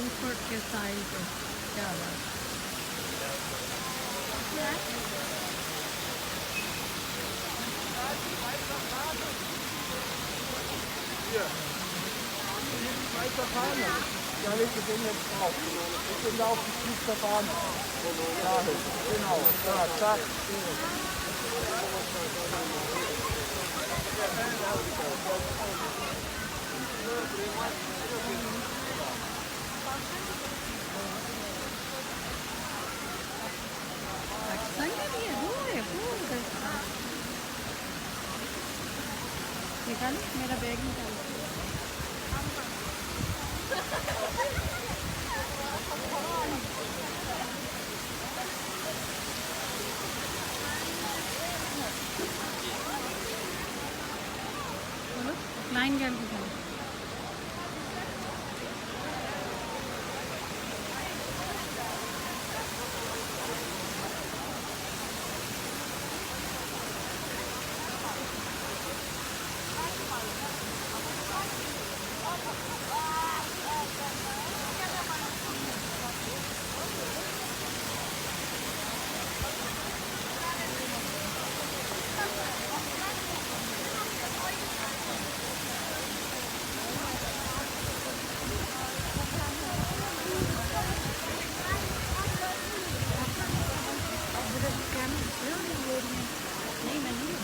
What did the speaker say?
Frankfurt के side पे क्या बात Hier, Schweizer Fahne. Da legt ihr den jetzt drauf. Ich bin da auf die Schweizer Fahne. Dahin, genau. Da, zack. अच्छा ये वो निकालो मेरा बैग निकालो बोलो लाइन गर्ल की नहीं मैं नहीं